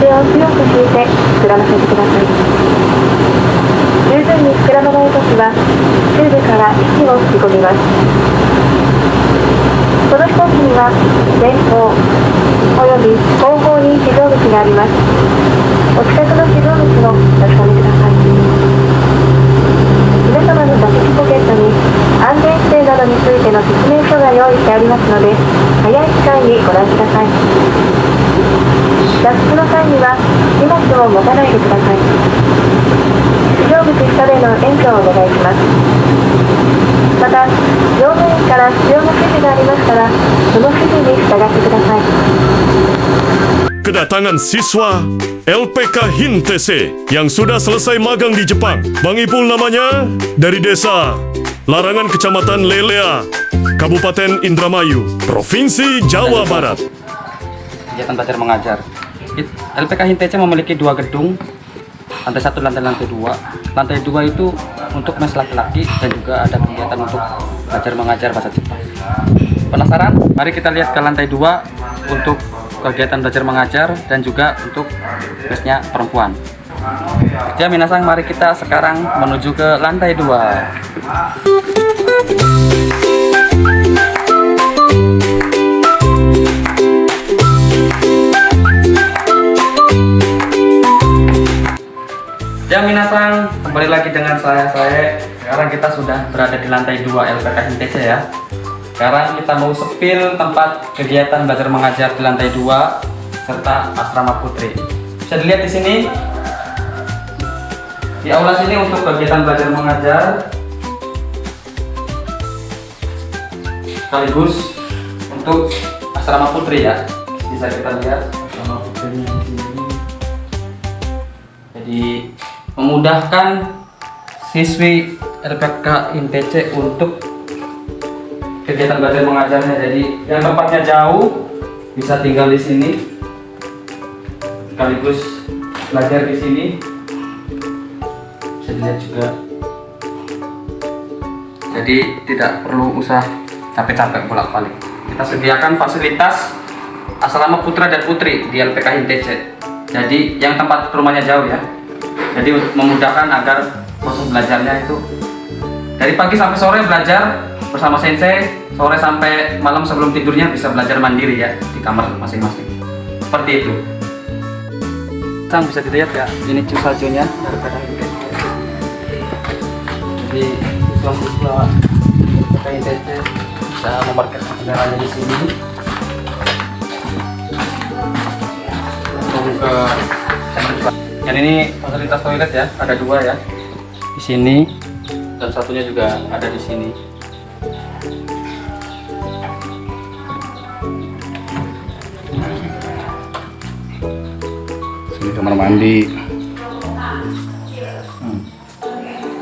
を強く引いて膨らませてください。十分に膨らまないときはチューブから息を吹き込みます。この飛行機には前方および後方に非常口があります。お近くの非常口をお確かめください。皆様の座席ポケットに安全姿勢などについての説明書が用意してありますので、早い機会にご覧ください。脱出の際には荷物を持たないでください。非常口下での援助をお願いします。また、乗務員から必要な指示がありましたら、その指示に従ってください。Kedatangan siswa LPK HIN-TC yang sudah selesai magang di Jepang. Bang Ipul namanya, dari desa Larangan Kecamatan Lelea, Kabupaten Indramayu, Provinsi Jawa Barat. Kegiatan belajar mengajar. LPK HIN-TC memiliki 2 gedung, lantai 1 dan lantai 2. Lantai 2 itu untuk mes laki-laki dan juga ada kegiatan untuk belajar mengajar bahasa Jepang. Penasaran? Mari kita lihat ke lantai 2 untuk kegiatan belajar mengajar dan juga untuk mesnya perempuan. Ya minasang, mari kita sekarang menuju ke lantai 2. Ya minasang, kembali lagi dengan saya. Sekarang kita sudah berada di lantai 2 LPK HIN-TC ya. Sekarang kita mau sepil tempat kegiatan belajar mengajar di lantai 2 serta asrama putri. Bisa dilihat di sini. Di aula sini untuk kegiatan belajar mengajar. Sekaligus untuk asrama putri ya. Bisa kita lihat asrama putrinya di sini. Jadi memudahkan siswi LPK HIN-TC untuk kegiatan belajar mengajarnya. Jadi yang tempatnya jauh bisa tinggal di sini, sekaligus belajar di sini. Bisa dilihat juga. Jadi tidak perlu usah capek-capek bolak-balik. Kita sediakan fasilitas asrama putra dan putri di LPK HIN-TC. Jadi yang tempat rumahnya jauh ya. Jadi untuk memudahkan agar proses belajarnya itu dari pagi sampai sore belajar bersama sensei, sore sampai malam sebelum tidurnya bisa belajar mandiri ya di kamar masing-masing. Seperti itu. Sang bisa dilihat ya, ini cusajonya daripada jadi siswa-siswa HIN-TC bisa memarkir kendaraannya di sini. Dan ini fasilitas toilet ya, ada 2 ya di sini dan satunya juga ada di sini. Ini kamar mandi.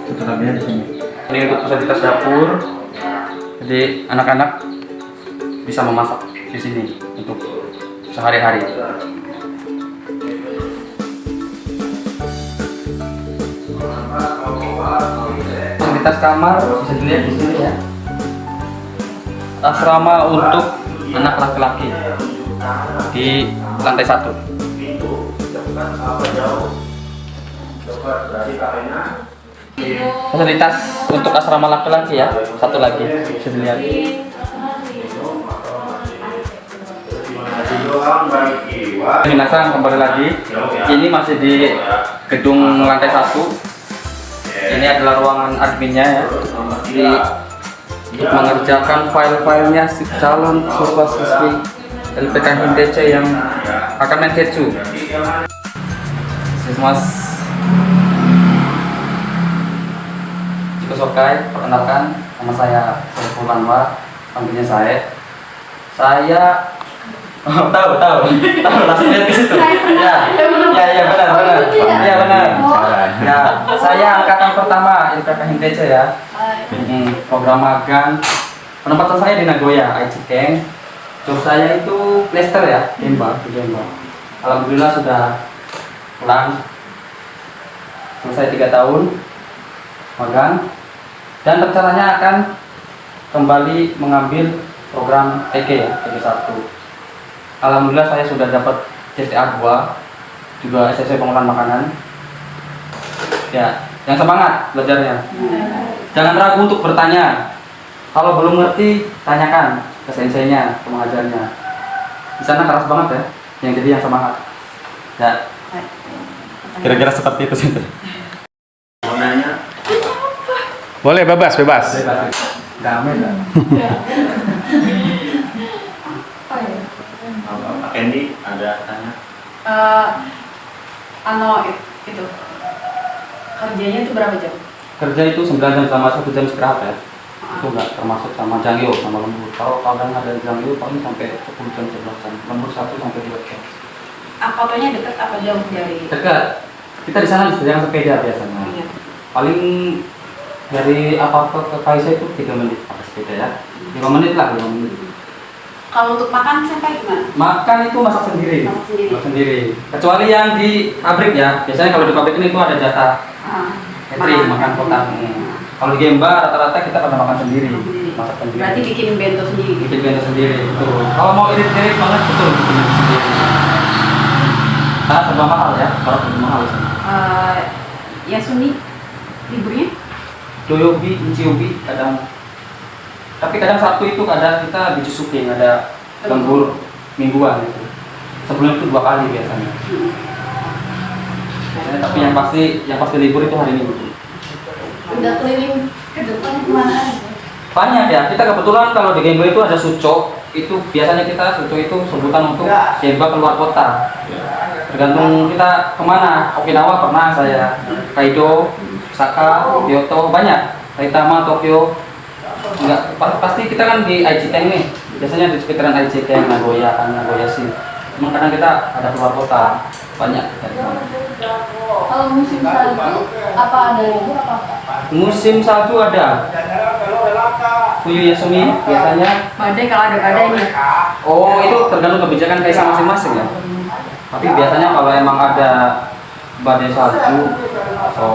Di sini. Ini untuk fasilitas dapur. Jadi anak-anak bisa memasak di sini untuk sehari-hari. Fasilitas kamar bisa dilihat di sini ya. Asrama untuk anak laki-laki di lantai 1. Fasilitas untuk asrama laki-laki ya, satu lagi bisa dilihat. Minasang, kembali lagi. Ini masih di gedung lantai 1. Ini adalah ruangan adminnya ya. Jadi untuk mengerjakan file-filenya si calon siswa-siswi LPK HIN-TC yang akan mensetsu. Mas Sokai, perkenalkan, nama saya Saiful Anwar, panggilnya saya. Tahu langsung lihat di situ. Ya benar. Ya, saya angkatan pertama LPK HIN-TC ya. Program magang. Penempatan saya di Nagoya, Aichi Ken. Job saya itu plaster ya, Gemba. Alhamdulillah sudah pulang. Selesai 3 tahun magang. Dan rencananya akan kembali mengambil program TG ya, TG 1. Alhamdulillah saya sudah dapat CTA 2 juga SSC pengolahan makanan. Ya, yang semangat belajarnya. Jangan ragu untuk bertanya. Kalau belum ngerti, tanyakan ke senseinya, ke pengajarnya. Di sana keras banget ya, yang jadi yang semangat. Ya, kira-kira seperti itu sih. Mau nanya? Boleh, bebas. Damai lah. Pak Kendi ada tanya? Itu kerjanya itu berapa jam? Kerja itu 9 jam sama 1 jam istirahat ya. Itu enggak termasuk sama jangyo sama lembur. Kalau kadang ada jangyo paling sampai 10 jam 11 jam. Lembur 1 sampai 2 jam. Fotonya dekat apa jauh dari? Dekat. Kita di sana disediakan sepeda biasanya. Iya. Paling dari apa ke Kaisa itu 3 menit pakai sepeda ya. 5 menit lah, 5 menit. Kalau untuk makan sampai gimana? Makan itu masak sendiri. Masak sendiri. Masak sendiri. Kecuali yang di pabrik ya. Biasanya kalau di pabrik ini itu ada jatah catering, makan kotak. Kalau di Gemba rata-rata kita pada makan sendiri. Masak sendiri. Berarti bikin bento sendiri. Bikin bento sendiri. Betul. Kalau mau irit-irit banget betul bikin sendiri. Karena serba mahal ya. Kalau lebih mahal sih. Yasuni liburnya? Doyobi, Ichiobi kadang. Tapi kadang Sabtu itu kadang kita biji syuting, ada lembur mingguan gitu. Sebelum itu 2 kali biasanya. Tapi yang pasti libur itu hari Minggu. Udah keliling ke depan kemana aja? Banyak ya. Kita kebetulan kalau di Gemba itu ada suco. Itu biasanya kita suco itu sebutan untuk Gemba keluar kota. Tergantung kita kemana. Okinawa pernah saya, Kaido, Osaka, Kyoto, banyak. Saitama, Tokyo. Enggak, pasti kita kan di Aichi Tank nih. Biasanya di sekitaran Aichi Tank, Nagoya, sih. Cuma kadang kita ada keluar kota, banyak. Kalau musim salju apa ada libur apa? Musim salju ada. Fuyu Yasumi biasanya. Badai kalau ada badai nih. Oh, itu tergantung kebijakan kaisar masing-masing ya. Tapi biasanya kalau emang ada badai salju atau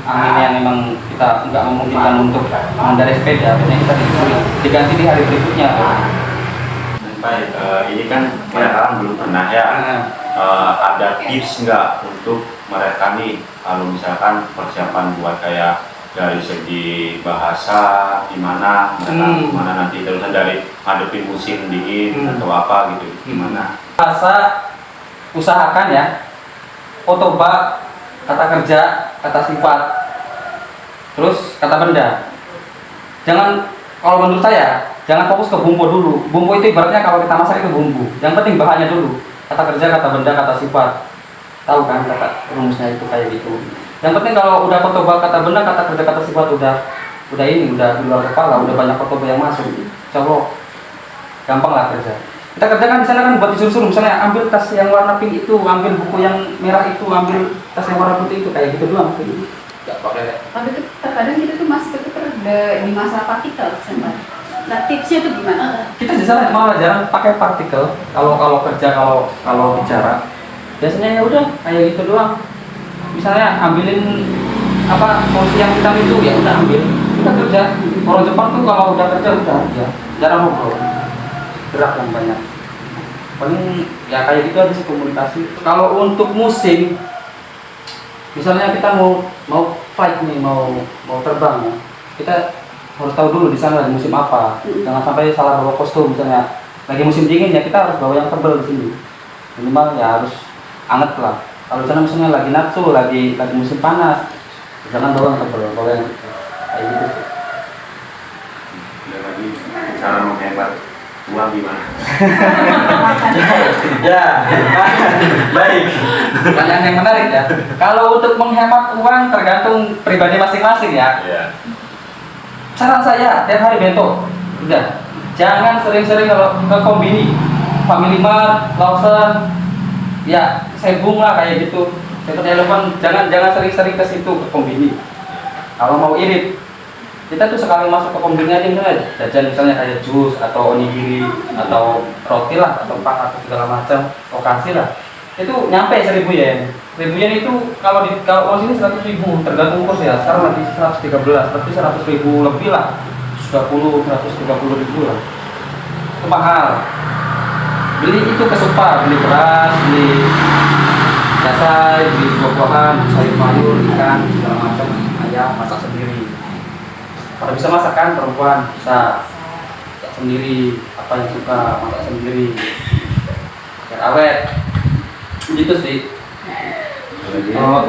angin yang memang kita nggak memungkinkan untuk mengendarai sepeda, biasanya kita diganti di hari berikutnya. Baik, ini kan kita belum pernah ya. Ada tips nggak untuk mereka nih kalau misalkan persiapan buat kayak dari segi bahasa gimana mereka gimana nanti terusan dari ngadepin musim dingin atau apa gitu gimana? Bahasa usahakan ya, otoba, kata kerja, kata sifat, terus kata benda. Jangan, kalau menurut saya, jangan fokus ke bumbu dulu. Bumbu itu ibaratnya kalau kita masak itu bumbu. Yang penting bahannya dulu. Kata kerja, kata benda, kata sifat. Tahu kan kata rumusnya itu kayak gitu. Yang penting kalau udah kotoba kata benda, kata kerja, kata sifat udah di luar kepala, udah banyak kotoba yang masuk. Insya Allah gampang lah kerja. Kita kerja kan di sana kan buat disuruh-suruh, misalnya ambil tas yang warna pink itu, ambil buku yang merah itu, ambil tas yang warna putih itu, kayak gitu doang. Nggak pakai. Tapi terkadang kita tuh masih tetap di masa partikel sampai. Nah tipsnya tuh gimana? Kita di sana malah jarang pakai partikel. Kalau kerja kalau bicara, biasanya ya udah kayak gitu doang. Misalnya ambilin apa porsi yang hitam itu ya udah ambil. Kita kerja. Orang Jepang tuh kalau udah kerja udah ya jarang ngobrol. Gerak yang banyak. Paling ya kayak gitu aja sih komunikasi. Kalau untuk musim, misalnya kita mau fight nih, mau terbang, kita harus tahu dulu di sana lagi musim apa. Jangan sampai salah bawa kostum, misalnya lagi musim dingin ya kita harus bawa yang tebal di sini. Minimal ya harus anget lah. Kalau di sana misalnya lagi natsu, lagi musim panas, jangan bawa yang tebal, bawa yang kayak gitu sih. Ada lagi cara menghemat uang gimana? Ya, baik. Pertanyaan yang menarik ya. Kalau untuk menghemat uang tergantung pribadi masing-masing ya. Iya. Saran saya tiap hari bento. Udah. Jangan sering-sering kalau ke kombini, Family Mart, Lawson, ya Sebung lah kayak gitu. Seven-Eleven, jangan sering-sering ke situ ke kombini. Kalau mau irit, kita tuh sekali masuk ke kombini aja misalnya jajan misalnya kayak jus atau onigiri atau roti lah atau pak atau segala macam lokasi lah itu nyampe 1.000 yen. 1.000 yen itu kalau sini 100.000 tergantung kurs ya. Sekarang lagi 113 berarti 100.000 lebih lah, 130 ribu lah. Itu mahal. Beli itu ke super, beli beras, beli buah-buahan, sayur-mayur, ikan, segala macam, ayam, masak sendiri. Kalau bisa masak kan perempuan, bisa masak sendiri, apa yang suka masak sendiri. Biar awet. Gitu sih. Oh,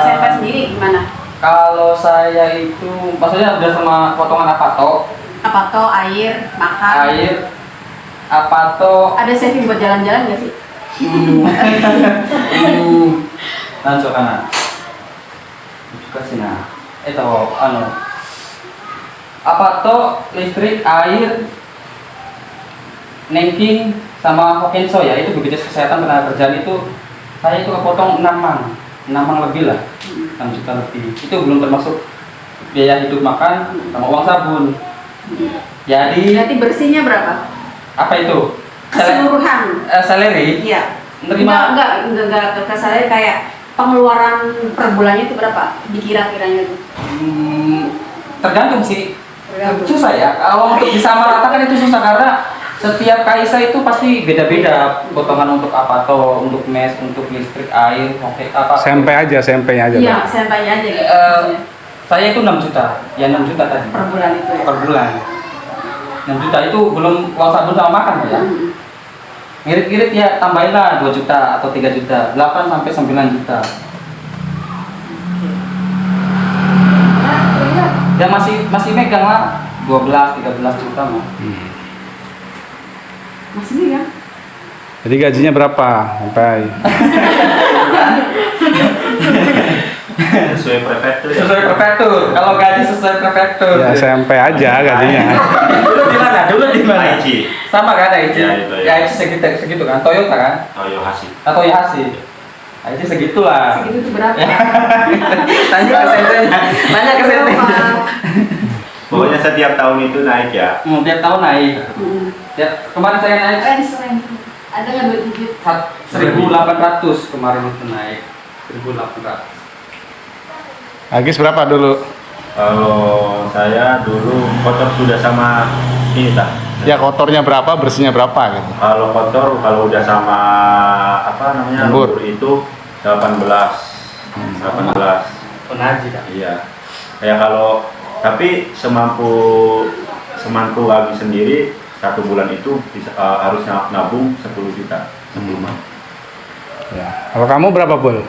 Saya sendiri gimana? kalau saya itu maksudnya udah sama potongan apa toh? Apa toh air, makan? Air apa toh? Ada saving buat jalan-jalan nggak sih? Langsung kanan. Juga sih nah. Tahu apa toh listrik, air, nengking sama hokenso ya, itu BPJS Kesehatan Tenaga Kerjaan itu saya itu kepotong 6 mang lebih lah, 6 juta lebih. Itu belum termasuk biaya hidup makan sama uang sabun. Jadi Berarti bersihnya berapa? apa itu? Keseluruhan? Salary? Iya. Nerima Enggak ke saya kayak pengeluaran per bulannya itu berapa? Dikira-kiranya tuh. Tergantung sih. Tergantung. Susah ya. Kalau untuk disamaratakan itu susah karena setiap KISA itu pasti beda-beda potongan untuk apa toh, untuk mes, untuk listrik, air, oke apa. SMP-nya aja. Iya, Pak. saya tanya aja gitu. Saya itu 6 juta. Ya 6 juta tadi. Per bulan itu ya. Per bulan. 6 juta itu belum uang sabun sama makan ya. Ngirit-ngirit ya tambahin lah 2 juta atau 3 juta, 8 sampai 9 juta. Ya masih megang lah 12 13 juta mah. Masih nih ya? Jadi gajinya berapa sampai? Sesuai prefektur ya. Sesuai prefektur. Kalau gaji sesuai prefektur. Ya SMP aja gajinya. Dulu di mana? Aichi. Sama kan Aichi? Ya, itu, ya. Ya Aichi segitu kan. Toyota kan? Toyohashi. Atau Toyohashi. Aichi segitulah. Segitu tuh berapa? Tanya ke sensenya. Tanya ke sensenya. Pokoknya setiap tahun itu naik ya. Tiap tahun naik. Kemarin saya naik Ada nggak 2 digit? 1.800 kemarin itu naik. 1.800. Agis berapa dulu? Kalau saya dulu kotor sudah sama ini tak. Ya kotornya berapa, bersihnya berapa gitu. Kalau kotor kalau udah sama apa namanya Lembur. lembur itu 18. 18. Penaji kan? Iya. Kayak kalau tapi semampu Agi sendiri 1 bulan itu bisa, harus nabung 10 juta 10 bulan. Ya. Kalau kamu berapa Bul?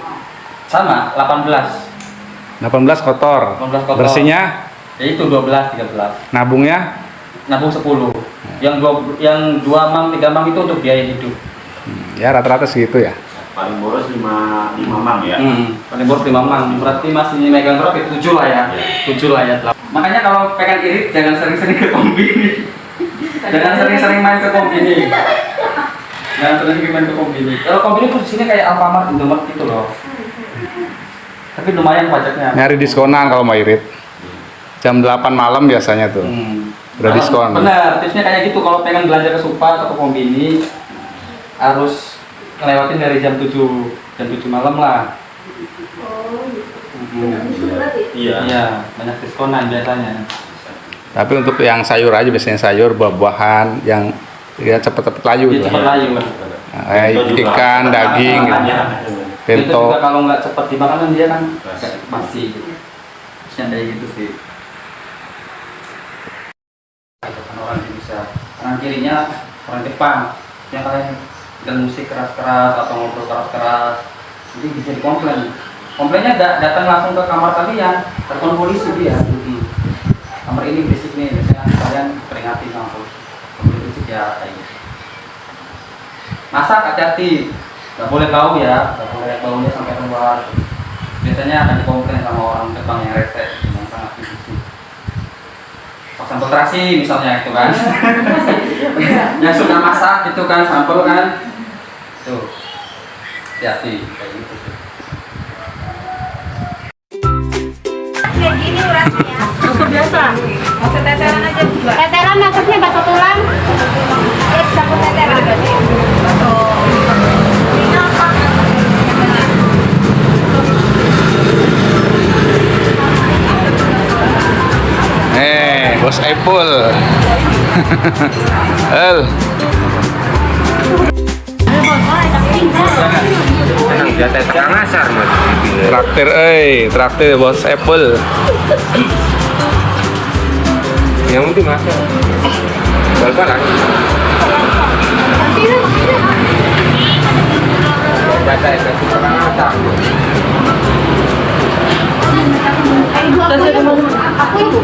Sama 18. 18 kotor. 18 kotor. Bersihnya? Ya itu 12 13. Nabungnya? Nabung 10. Yang 2 mang 3 mang itu untuk biaya hidup. Ya rata-rata segitu ya. Paling boros 5 mang ya. Paling boros 5 mang. Berarti masih megang berapa? 7 lah ya. 7 lah ya. Makanya kalau pengen irit jangan sering-sering ke kombini. Jangan sering-sering main ke kombini. Jangan sering main ke kombini. Kalau kombini tuh di sini kayak Alfamart, Indomaret gitu loh. Tapi lumayan pajaknya. Nyari diskonan kalau mau irit. Jam 8 malam biasanya tuh. Udah diskon. Benar, tipsnya kayak gitu. Kalau pengen belanja ke Supa atau ke kombini harus ngelewatin dari jam 7 malam lah. Iya. Iya, banyak diskonan biasanya. Tapi untuk yang sayur aja biasanya sayur, buah-buahan yang ya cepet-cepet layu Dia tuh. cepat layu. Nah, kayak ikan, daging, gitu. Itu Bento. juga kalau nggak cepat dimakan kan dia kan masih yang kayak gitu sih. Orang Indonesia, kanan kirinya orang Jepang yang kalian dan musik keras-keras atau ngobrol keras-keras, jadi bisa dikomplain. Komplainnya datang langsung ke kamar kalian, telepon polisi dia. Kamar ini berisik nih, biasanya kalian peringati sama polisi. Kamar berisik ya kayak gitu. Masak hati-hati, nggak boleh bau ya, nggak boleh baunya sampai keluar. Biasanya akan dikomplain sama orang Jepang yang rese, yang sangat berisik. Sampel terasi misalnya itu kan. Yang suka masak gitu kan, sampel kan. Tuh. Hati-hati kayak gitu sih. Kayak gini urasnya. Bakso biasa. Bakso tetelan aja juga. Tetelan maksudnya bakso tulang. Ya bakso tetelan berarti. Bakso. Ini apa? Bos Epul. El. Biasa tukang asar mas. traktir bos Apple. Yang penting masak. Bal-balan. Biasa tukang asar. Aku itu